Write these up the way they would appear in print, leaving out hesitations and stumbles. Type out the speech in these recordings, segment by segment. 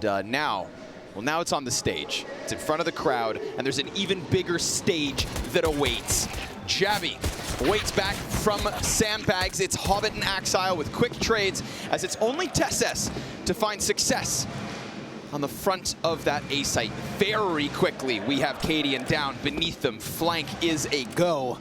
And now it's on the stage. It's in front of the crowd, and there's an even bigger stage that awaits. Jabby waits back from sandbags. It's Hobbit and Axile with quick trades, as it's only Tesses to find success on the front of that A site. Very quickly, we have Cadian down beneath them. Flank is a go,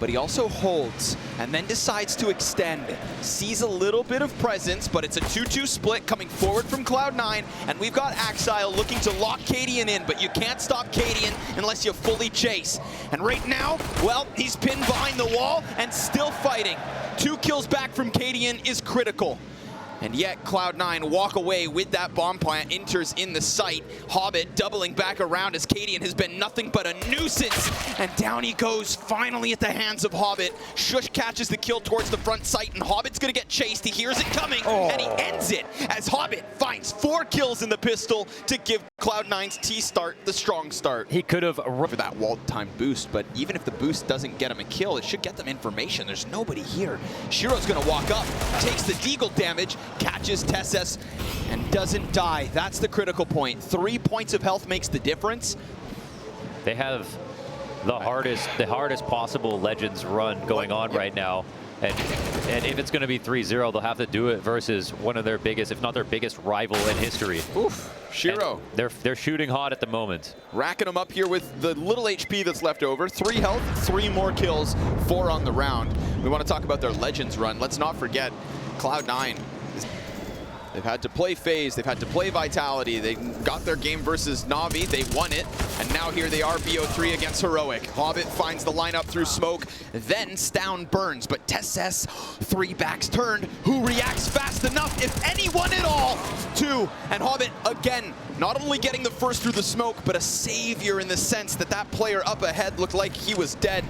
but he also holds and then decides to extend. Sees a little bit of presence, but it's a 2-2 split coming forward from Cloud9, and we've got Axile looking to lock Cadian in, but you can't stop Cadian unless you fully chase. And right now, well, he's pinned behind the wall and still fighting. 2 kills back from Cadian is critical. And yet Cloud9 walk away with that bomb plant. Enters in the site. Hobbit doubling back around as Cadian has been nothing but a nuisance. And down he goes finally at the hands of Hobbit. Shush catches the kill towards the front site, and Hobbit's gonna get chased. He hears it coming, and he ends it as Hobbit finds 4 kills in the pistol to give Cloud9's T-start the strong start. He could have for that walled time boost, but even if the boost doesn't get him a kill, it should get them information. There's nobody here. Shiro's gonna walk up, takes the deagle damage, catches Tesses, and doesn't die. That's the critical point. 3 points of health makes the difference. They have the hardest possible Legends run going on right now. And if it's going to be 3-0, they'll have to do it versus one of their biggest, if not their biggest rival in history. Oof, Shiro. And they're shooting hot at the moment. Racking them up here with the little HP that's left over. 3 health, 3 more kills, 4 on the round. We want to talk about their Legends run. Let's not forget Cloud9. They've had to play FaZe, they've had to play Vitality, they got their game versus Na'Vi, they won it, and now here they are, BO3 against Heroic. Hobbit finds the lineup through smoke, then Stown burns, but Tesses, 3 backs turned, who reacts fast enough, if anyone at all, 2, and Hobbit again, not only getting the first through the smoke, but a savior in the sense that that player up ahead looked like he was dead.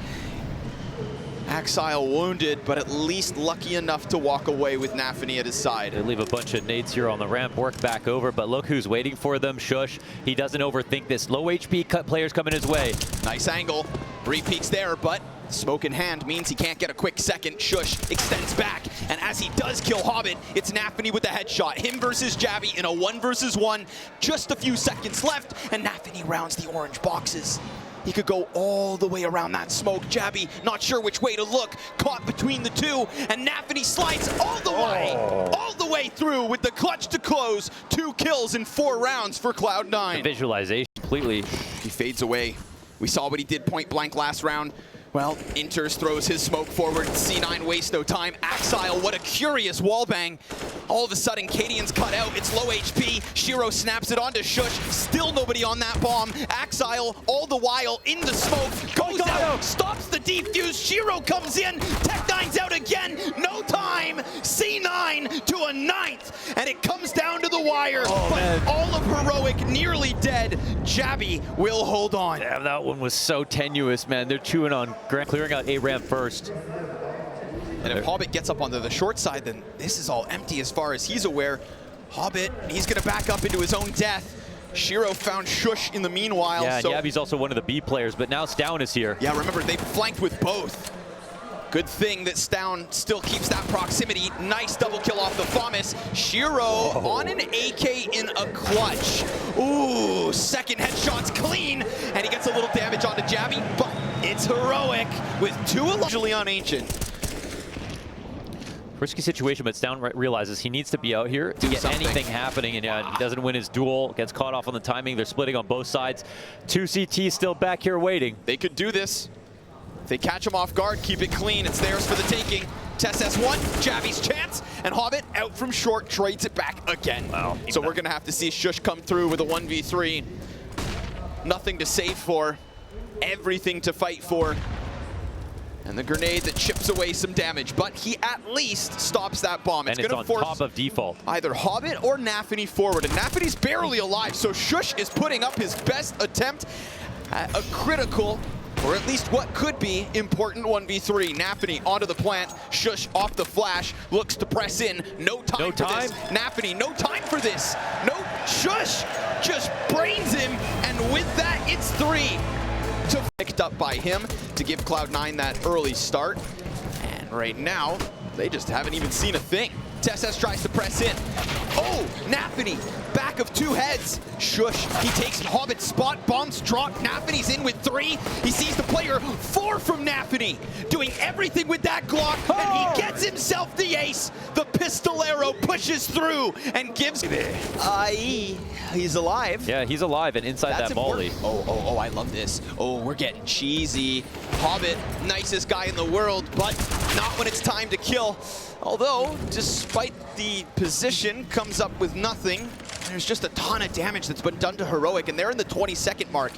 Axile wounded, but at least lucky enough to walk away with Nafany at his side. They leave a bunch of nades here on the ramp, work back over, but look who's waiting for them, Shush. He doesn't overthink this. Low HP cut players coming his way. Nice angle, 3 peeks there, but smoke in hand means he can't get a quick second. Shush extends back, and as he does kill Hobbit, it's Nafany with the headshot. Him versus Jabby in a 1 versus 1. Just a few seconds left, and Nafany rounds the orange boxes. He could go all the way around that smoke. Jabby, not sure which way to look, caught between the 2, and Nafany slides all the way through with the clutch to close. 2 kills in 4 rounds for Cloud9. The visualization completely. He fades away. We saw what he did point blank last round. Well, Inters throws his smoke forward. C9 wastes no time. Axile, what a curious wallbang. All of a sudden, Cadian's cut out. It's low HP. Shiro snaps it onto Shush. Still nobody on that bomb. Axile, all the while, in the smoke. Goes out, stops the defuse. Shiro comes in. Tech9's out again. No time. C9 to a 9th. And it comes down to the wire. But all of Heroic nearly dead. Jabby will hold on. Damn, that one was so tenuous, man. They're chewing on clearing out A ramp first. And if Hobbit gets up onto the short side, then this is all empty as far as he's aware. Hobbit, he's going to back up into his own death. Shiro found Shush in the meanwhile. Yeah, so Yabby's also one of the B players, but now Stown is here. Yeah, remember, they flanked with both. Good thing that Stown still keeps that proximity. Nice double kill off the FAMAS. Shiro on an AK in a clutch. Ooh, second headshot's clean, and he gets a little damage onto Jabby, but it's Heroic with 2 allegedly on Ancient. Risky situation, but Stown realizes he needs to be out here to get anything happening, and he doesn't win his duel, gets caught off on the timing. They're splitting on both sides. 2 CTs still back here waiting. They could do this. If they catch him off guard, keep it clean. It's theirs for the taking. Tesses 1, Jabby's chance, and Hobbit out from short, trades it back again. Wow. So we're going to have to see Shush come through with a 1v3. Nothing to save for, everything to fight for. And the grenade that chips away some damage, but he at least stops that bomb. It's going to force top of default either Hobbit or Nafany forward, and Nafany's barely alive, so Shush is putting up his best attempt at a critical, or at least what could be important 1v3. Nafany onto the plant, Shush off the flash, looks to press in. No time for this. Nafany, no time for this. No, Shush just brains him, and with that, it's 3. Picked up by him to give Cloud9 that early start. And right now, they just haven't even seen a thing. TessS tries to press in. Oh, Nafany, back of two heads. Shush, he takes Hobbit's spot, bombs drop, Nafany's in with 3. He sees the player 4 from Nafany, doing everything with that Glock, and he gets himself the ace. The Pistolero pushes through and gives IE. He's alive. Yeah, he's alive and inside that volley. Oh, I love this. Oh, we're getting cheesy. Hobbit, nicest guy in the world, but not when it's time to kill. Although, despite the position, comes up with nothing. There's just a ton of damage that's been done to Heroic, and they're in the 20-second mark.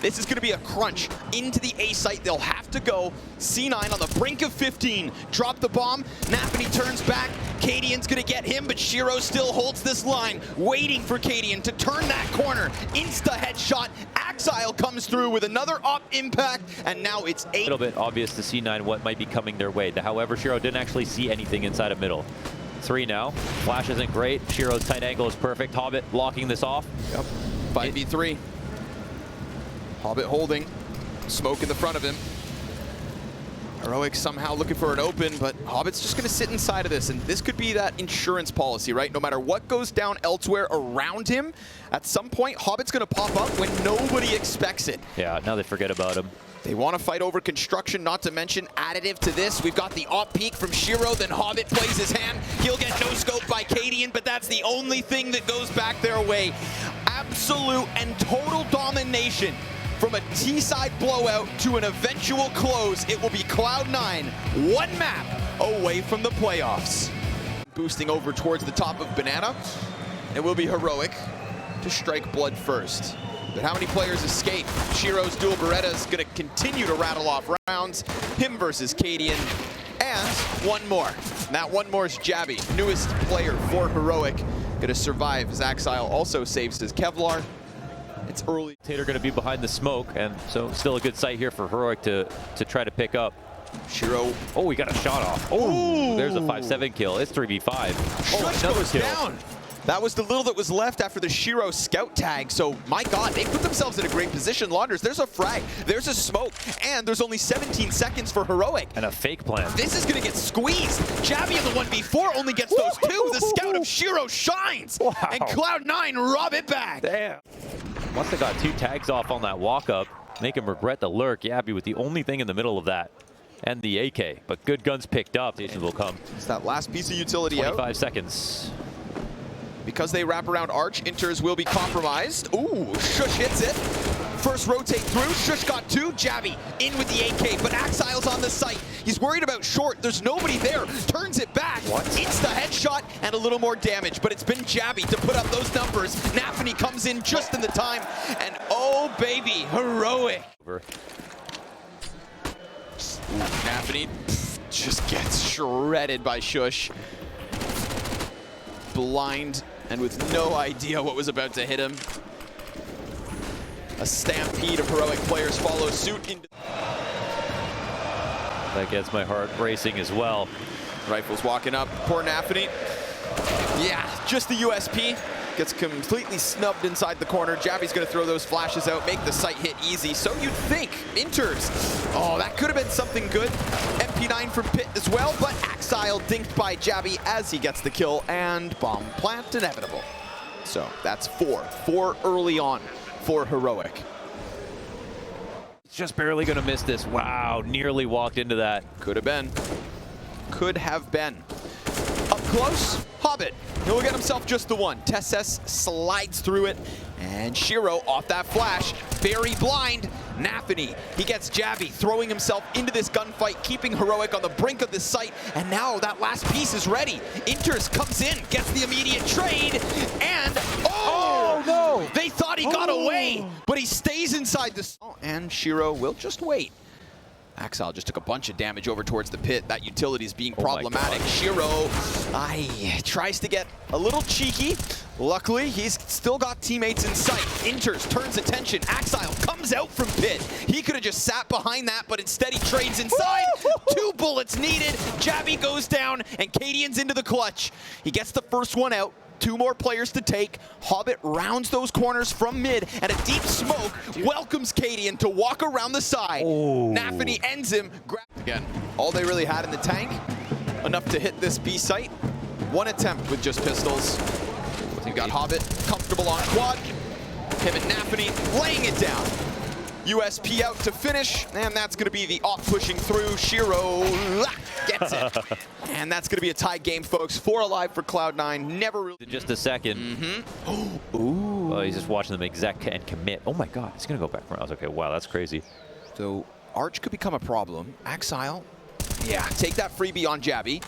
This is going to be a crunch into the A site. They'll have to go. C9 on the brink of 15. Drop the bomb. Nafany turns back. Cadian's going to get him, but Shiro still holds this line, waiting for Cadian to turn that corner. Insta headshot. Axile comes through with another op impact, and now it's 8. A little bit obvious to C9 what might be coming their way. However, Shiro didn't actually see anything inside of middle. 3 now. Flash isn't great. Shiro's tight angle is perfect. Hobbit blocking this off. Yep. 5v3. Hobbit holding. Smoke in the front of him. Heroic somehow looking for an open, but Hobbit's just going to sit inside of this, and this could be that insurance policy, right? No matter what goes down elsewhere around him, at some point, Hobbit's going to pop up when nobody expects it. Yeah, now they forget about him. They want to fight over construction, not to mention additive to this. We've got the op peak from Shiro, then Hobbit plays his hand. He'll get no scope by Cadian, but that's the only thing that goes back their way. Absolute and total domination. From a T-side blowout to an eventual close, it will be Cloud9, 1 map away from the playoffs. Boosting over towards the top of Banana, it will be Heroic to strike blood first. But how many players escape? Shiro's dual Beretta is going to continue to rattle off rounds. Him versus Cadian, and one more. And that one more is Jabby, newest player for Heroic. Going to survive as Axile also saves his Kevlar. It's early. Tater going to be behind the smoke, and so still a good sight here for Heroic to try to pick up. Shiro. Oh, he got a shot off. Oh, there's a 5-7 kill. It's 3v5. Oh, another kill. Down. That was the little that was left after the Shiro scout tag. So, my God, they put themselves in a great position. Launders, there's a frag, there's a smoke, and there's only 17 seconds for Heroic. And a fake plan. This is going to get squeezed. Jabby in the 1v4 only gets those 2. The scout of Shiro shines. Wow. And Cloud9 rob it back. Damn. Once they got 2 tags off on that walk-up, make him regret the lurk. Yabby with the only thing in the middle of that. And the AK. But good guns picked up. It will come. It's that last piece of utility 25 seconds. Because they wrap around Arch, Inters will be compromised. Ooh, Shush hits it. First rotate through, Shush got 2, Jabby in with the AK, but Axile's on the site. He's worried about short, there's nobody there, turns it back. What? Insta headshot and a little more damage, but it's been Jabby to put up those numbers. Nafany comes in just in the time, and oh baby, Heroic. Over. Nafany just gets shredded by Shush. Blind and with no idea what was about to hit him. A stampede of Heroic players follows suit. That gets my heart racing as well. Rifle's walking up. Poor Nafany. Yeah, just the USP. Gets completely snubbed inside the corner. Jabby's going to throw those flashes out, make the site hit easy. So you'd think. Inters. Oh, that could have been something good. MP9 from Pit as well, but Axile dinked by Jabby as he gets the kill, and bomb plant inevitable. So that's 4. 4 early on for Heroic. Just barely going to miss this. Wow, nearly walked into that. Could have been. Could have been. Up close, Hobbit. He'll get himself just the 1. TessS slides through it, and Shiro off that flash. Very blind. Nafany, he gets Jabby, throwing himself into this gunfight, keeping Heroic on the brink of this site, and now that last piece is ready. Inters comes in, gets the immediate trade, and oh no! They thought he got away, but he stays inside this. And Shiro will just wait. Axile just took a bunch of damage over towards the pit. That utility is being problematic. Shiro tries to get a little cheeky. Luckily, he's still got teammates in sight. Inters turns attention. Axile comes out from pit. He could have just sat behind that, but instead he trades inside. 2 bullets needed. Jabby goes down, and Cadian's into the clutch. He gets the first one out. 2 more players to take. Hobbit rounds those corners from mid, and a deep smoke welcomes Cadian to walk around the side. Oh. Nafany ends him. Again, all they really had in the tank, enough to hit this B site. One attempt with just pistols. You got Hobbit comfortable on quad. Him and Nafany laying it down. USP out to finish, and that's going to be the op pushing through. Shiro gets it. And that's going to be a tie game, folks. 4 alive for Cloud9. Never really. In just a second. Ooh. Oh, he's just watching them exec and commit. Oh my God, he's going to go back around. Okay, wow, that's crazy. So Arch could become a problem. Axile, yeah, take that freebie on Jabby.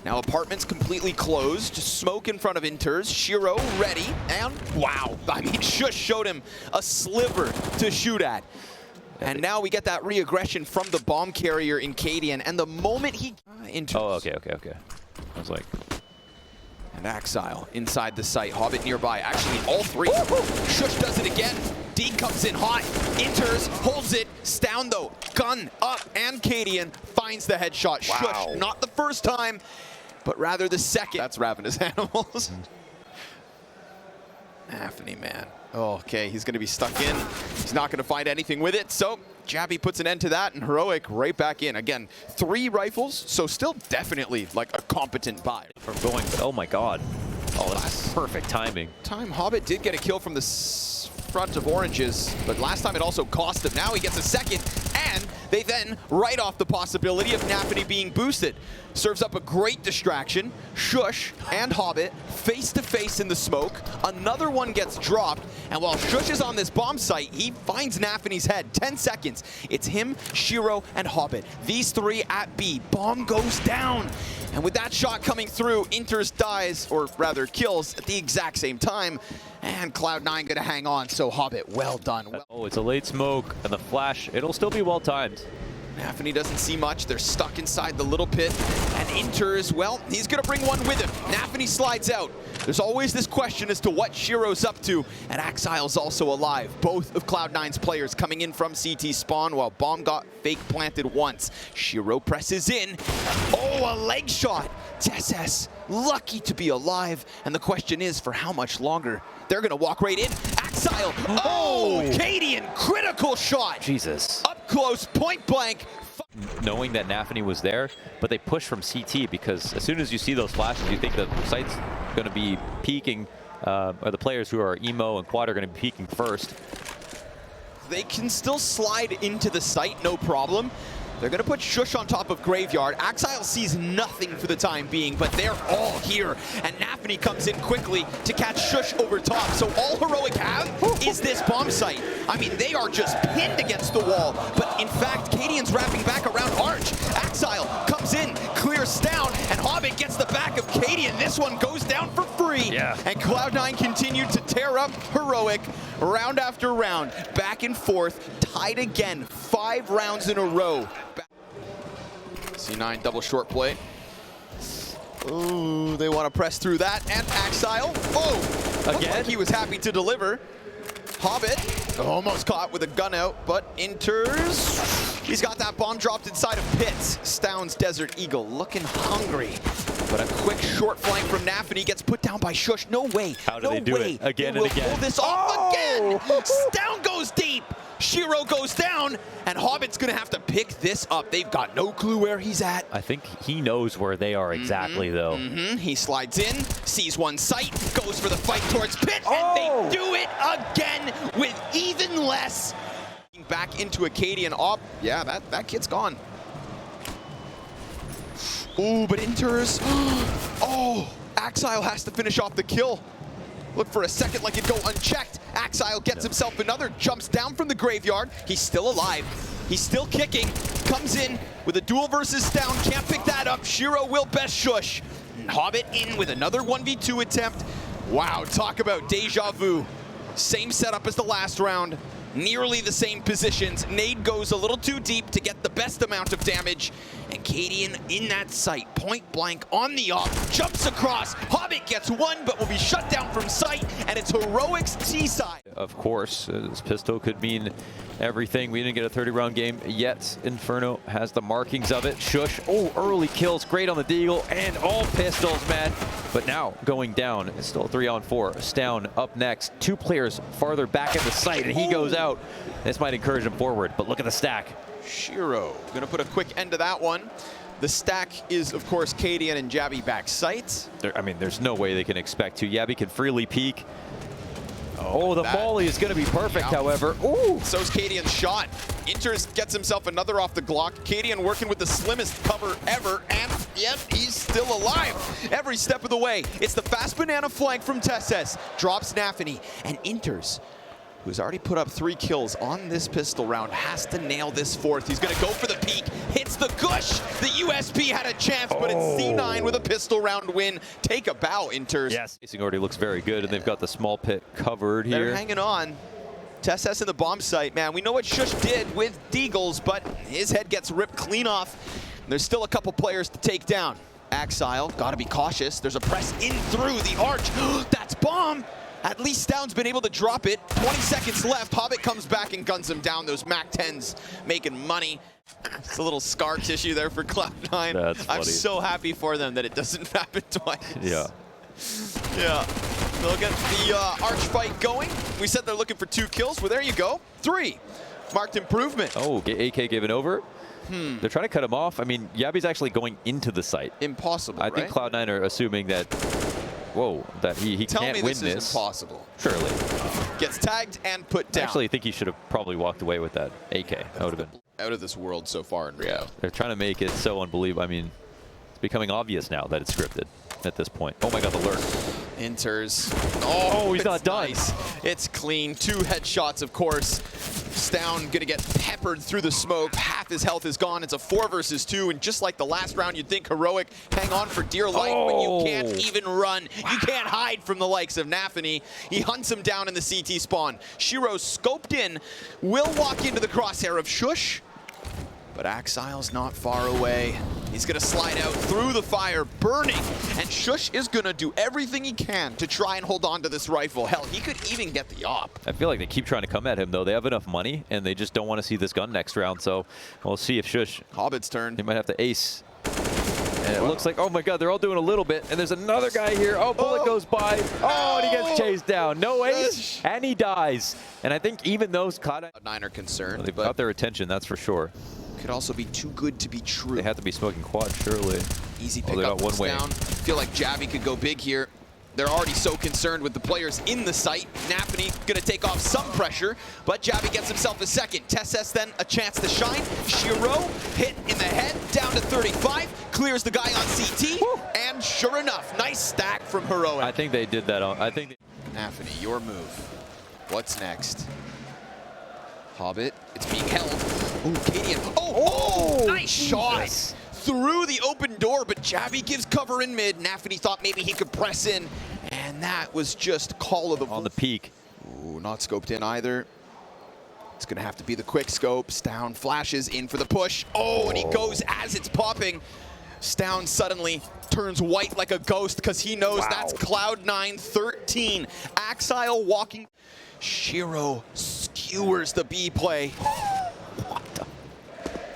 Now apartment's completely closed. Smoke in front of Inters. Shiro ready, and wow. I mean, Shush showed him a sliver to shoot at. And now we get that re-aggression from the bomb carrier in Cadian. And the moment he Inters. Oh, okay. I was like. And Axile inside the site. Hobbit nearby. Actually, all 3. Shush does it again. D comes in hot. Inters, holds it. Stown though. Gun up. And Cadian finds the headshot. Wow. Shush, not the first time, but rather the second. That's Ravenous Animals. Nafany, man. Oh, okay, he's going to be stuck in. He's not going to find anything with it, so Jabby puts an end to that, and Heroic right back in. Again, 3 rifles, so still definitely like a competent buy. From going, oh my God. Oh, that's perfect timing. Hobbit did get a kill from the front of Oranges, but last time it also cost him. Now he gets a second, and they then write off the possibility of Nafany being boosted. Serves up a great distraction. Shush and Hobbit face to face in the smoke. Another one gets dropped, and while Shush is on this bomb site, he finds Nafany's head. 10 seconds. It's him, Shiro, and Hobbit. These 3 at B. Bomb goes down. And with that shot coming through, Inters dies, or rather kills, at the exact same time. And Cloud9 gonna hang on, so Hobbit, well done. Oh, it's a late smoke, and the flash, it'll still be well timed. Nafany doesn't see much. They're stuck inside the little pit. And Inters, well, he's gonna bring one with him. Nafany slides out. There's always this question as to what Shiro's up to, and Axile's also alive. Both of Cloud9's players coming in from CT spawn while bomb got fake planted once. Shiro presses in. Oh, a leg shot. TSS, lucky to be alive, and the question is for how much longer? They're gonna walk right in. Axile, oh, Cadian, critical shot. Jesus. Up close, point blank. Knowing that Nafany was there, but they push from CT because as soon as you see those flashes, you think that the site's going to be peeking, or the players who are emo and quad are going to be peeking first. They can still slide into the site, no problem. They're going to put Shush on top of Graveyard. Axile sees nothing for the time being, but they're all here. And Nafany comes in quickly to catch Shush over top. So all Heroic have is this bomb site. I mean, they are just pinned against the wall. But in fact, Cadian's wrapping back around Arch. Axile comes in, clears down, and Hobbit gets the back of Cadian. This one goes down for free. Yeah. And Cloud9 continued to tear up Heroic round after round. Back and forth, tied again, 5 rounds in a row. C9 double short play. Ooh, they want to press through that. And Axile, oh, again, like he was happy to deliver. Hobbit, almost caught with a gun out, but Inters. He's got that bomb dropped inside of Pits. Stown's Desert Eagle looking hungry. But a quick short flank from Nafany gets put down by Shush. No way. How do they do it? Again and again. Pull this off again. Stown goes deep. Shiro goes down, and Hobbit's gonna have to pick this up. They've got no clue where he's at. I think he knows where they are exactly, though. He slides in, sees one sight, goes for the fight towards Pit, and they do it again with even less. Back into Acadian op. Yeah, that kid's gone. Ooh, but Inters. Oh, Axile has to finish off the kill. Look for a second like it'd go unchecked. Axile gets himself another, jumps down from the graveyard. He's still alive. He's still kicking. Comes in with a duel versus Stown. Can't pick that up. Shiro will best Shush. And Hobbit in with another 1v2 attempt. Wow, talk about deja vu. Same setup as the last round. Nearly the same positions. Nade goes a little too deep to get the best amount of damage. And Cadian in that site, point blank on the off, jumps across. Hobbit gets one, but will be shut down from sight, and it's Heroic's T-side. Of course, this pistol could mean everything. We didn't get a 30-round game yet. Inferno has the markings of it. Shush, oh, early kills, great on the deagle, and all pistols, man. But now going down, it's still 3-on-4. Stown up next, 2 players farther back in the site, and he goes out. This might encourage him forward, but look at the stack. Shiro gonna put a quick end to that one. The stack is, of course, Cadian and Jabby back sight. I mean, there's no way they can expect to. Jabby can freely peek. Oh, the volley is going to be perfect, however. Ooh! So's Cadian's shot. Inters gets himself another off the Glock. Cadian working with the slimmest cover ever, and yet he's still alive every step of the way. It's the fast banana flank from Tesses. Drops Nafany, and Inters, who's already put up 3 kills on this pistol round, has to nail this 4th. He's going to go for the peak. Hits the gush. The USP had a chance, but it's C9 with a pistol round win. Take a bow, Inters. Yes. Spacing already looks very good, and they've got the small pit covered here. They're hanging on. Tesses in the bomb site, man. We know what Shush did with Deagles, but his head gets ripped clean off. There's still a couple players to take down. Axile, gotta be cautious. There's a press in through the arch. That's bomb. At least Stown's been able to drop it. 20 seconds left. Hobbit comes back and guns him down. Those MAC-10s making money. It's a little scar tissue there for Cloud9. That's funny. I'm so happy for them that it doesn't happen twice. Yeah. Yeah. They'll get the arch fight going. We said they're looking for 2 kills. Well, there you go. 3. Marked improvement. Oh, AK given over. They're trying to cut him off. I mean, Jabby's actually going into the site. Impossible, I right? think Cloud9 are assuming that, that he can't win this. Is impossible. Surely. Gets tagged and put down. I actually think he should have probably walked away with that AK. That would have been out of this world so far in Rio. Yeah. They're trying to make it so unbelievable. I mean, it's becoming obvious now that it's scripted at this point. Oh my God, the lurk. Inters. Oh, he's not done. Nice. It's clean. 2 headshots, of course. Stown gonna get peppered through the smoke. Half his health is gone. It's a 4 versus 2, and just like the last round, you'd think Heroic hang on for dear life, but you can't even run. You can't hide from the likes of Nafany. He hunts him down in the CT spawn. Shiro scoped in, will walk into the crosshair of Shush, but Axile's not far away. He's gonna slide out through the fire, burning, and Shush is gonna do everything he can to try and hold on to this rifle. Hell, he could even get the op. I feel like they keep trying to come at him, though. They have enough money, and they just don't want to see this gun next round, so we'll see if Shush... Hobbit's turn. He might have to ace. And it looks like, oh my God, they're all doing a little bit, and there's another guy here. Oh, bullet goes by. Oh, and he gets chased down. No ace, and he dies. And I think even those Cloud9 are concerned. they've got their attention, that's for sure. Could also be too good to be true. They have to be smoking quad, surely. Easy pick up one way. Down. Feel like Jabby could go big here. They're already so concerned with the players in the site. Nafany gonna take off some pressure, but Jabby gets himself a second. Tesses then a chance to shine. Shiro hit in the head, down to 35. Clears the guy on CT, and sure enough, nice stack from Heroic. I think they did that on, Nafany, your move. What's next? Hobbit, it's being held. Ooh, Cadian. Oh, nice shot. Through the open door, but Jabby gives cover in mid. Nafany thought maybe he could press in, and that was just call of the on the peak. Ooh, not scoped in either. It's gonna have to be the quick scope. Stown flashes in for the push. Oh, and he goes as it's popping. Stown suddenly turns white like a ghost because he knows that's Cloud9 13. Axile walking. Shiro skewers the B play.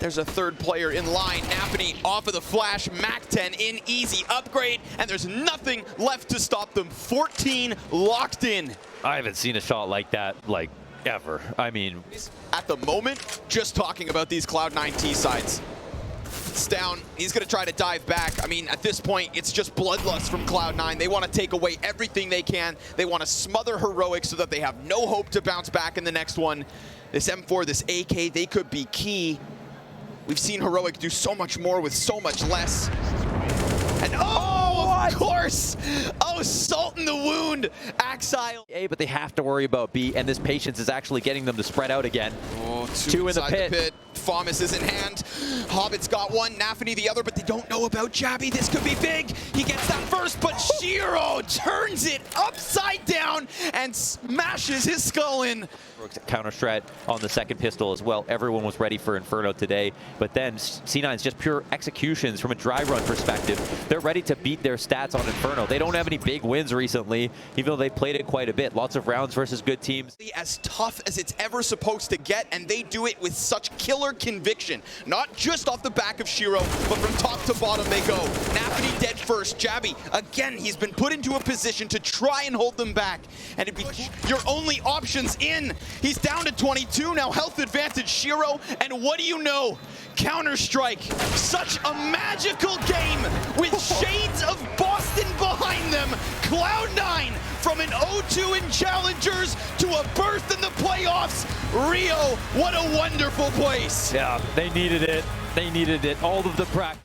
There's a 3rd player in line. Nafany off of the flash. MAC-10 in, easy upgrade, and there's nothing left to stop them. 14 locked in. I haven't seen a shot like that, like, ever. I mean... At the moment, just talking about these Cloud9 T sides. It's down. He's going to try to dive back. I mean, at this point, it's just bloodlust from Cloud9. They want to take away everything they can. They want to smother Heroic so that they have no hope to bounce back in the next one. This M4, this AK, they could be key. We've seen Heroic do so much more with so much less. And of course! Oh, salt in the wound! Axile. A, but they have to worry about B, and this patience is actually getting them to spread out again. Oh, 2 in the pit. Famas is in hand. Hobbit's got one, Nafany the other, but they don't know about Jabby. This could be big. He gets that first, but Shiro turns it upside down and smashes his skull in. Counter strat on the 2nd pistol as well. Everyone was ready for Inferno today, but then C9's just pure executions from a dry run perspective. They're ready to beat their stats on Inferno. They don't have any big wins recently, even though they played it quite a bit. Lots of rounds versus good teams. As tough as it's ever supposed to get, and they do it with such killer conviction. Not just off the back of Shiro, but from top to bottom they go. Napany dead first. Jabby, again, he's been put into a position to try and hold them back. And it'd be your only options in. He's down to 22 now, health advantage Shiro, and what do you know? Counter-Strike, such a magical game with shades of Boston behind them. Cloud9 from an 0-2 in Challengers to a berth in the playoffs. Rio, what a wonderful place. Yeah, they needed it. They needed it. All of the practice.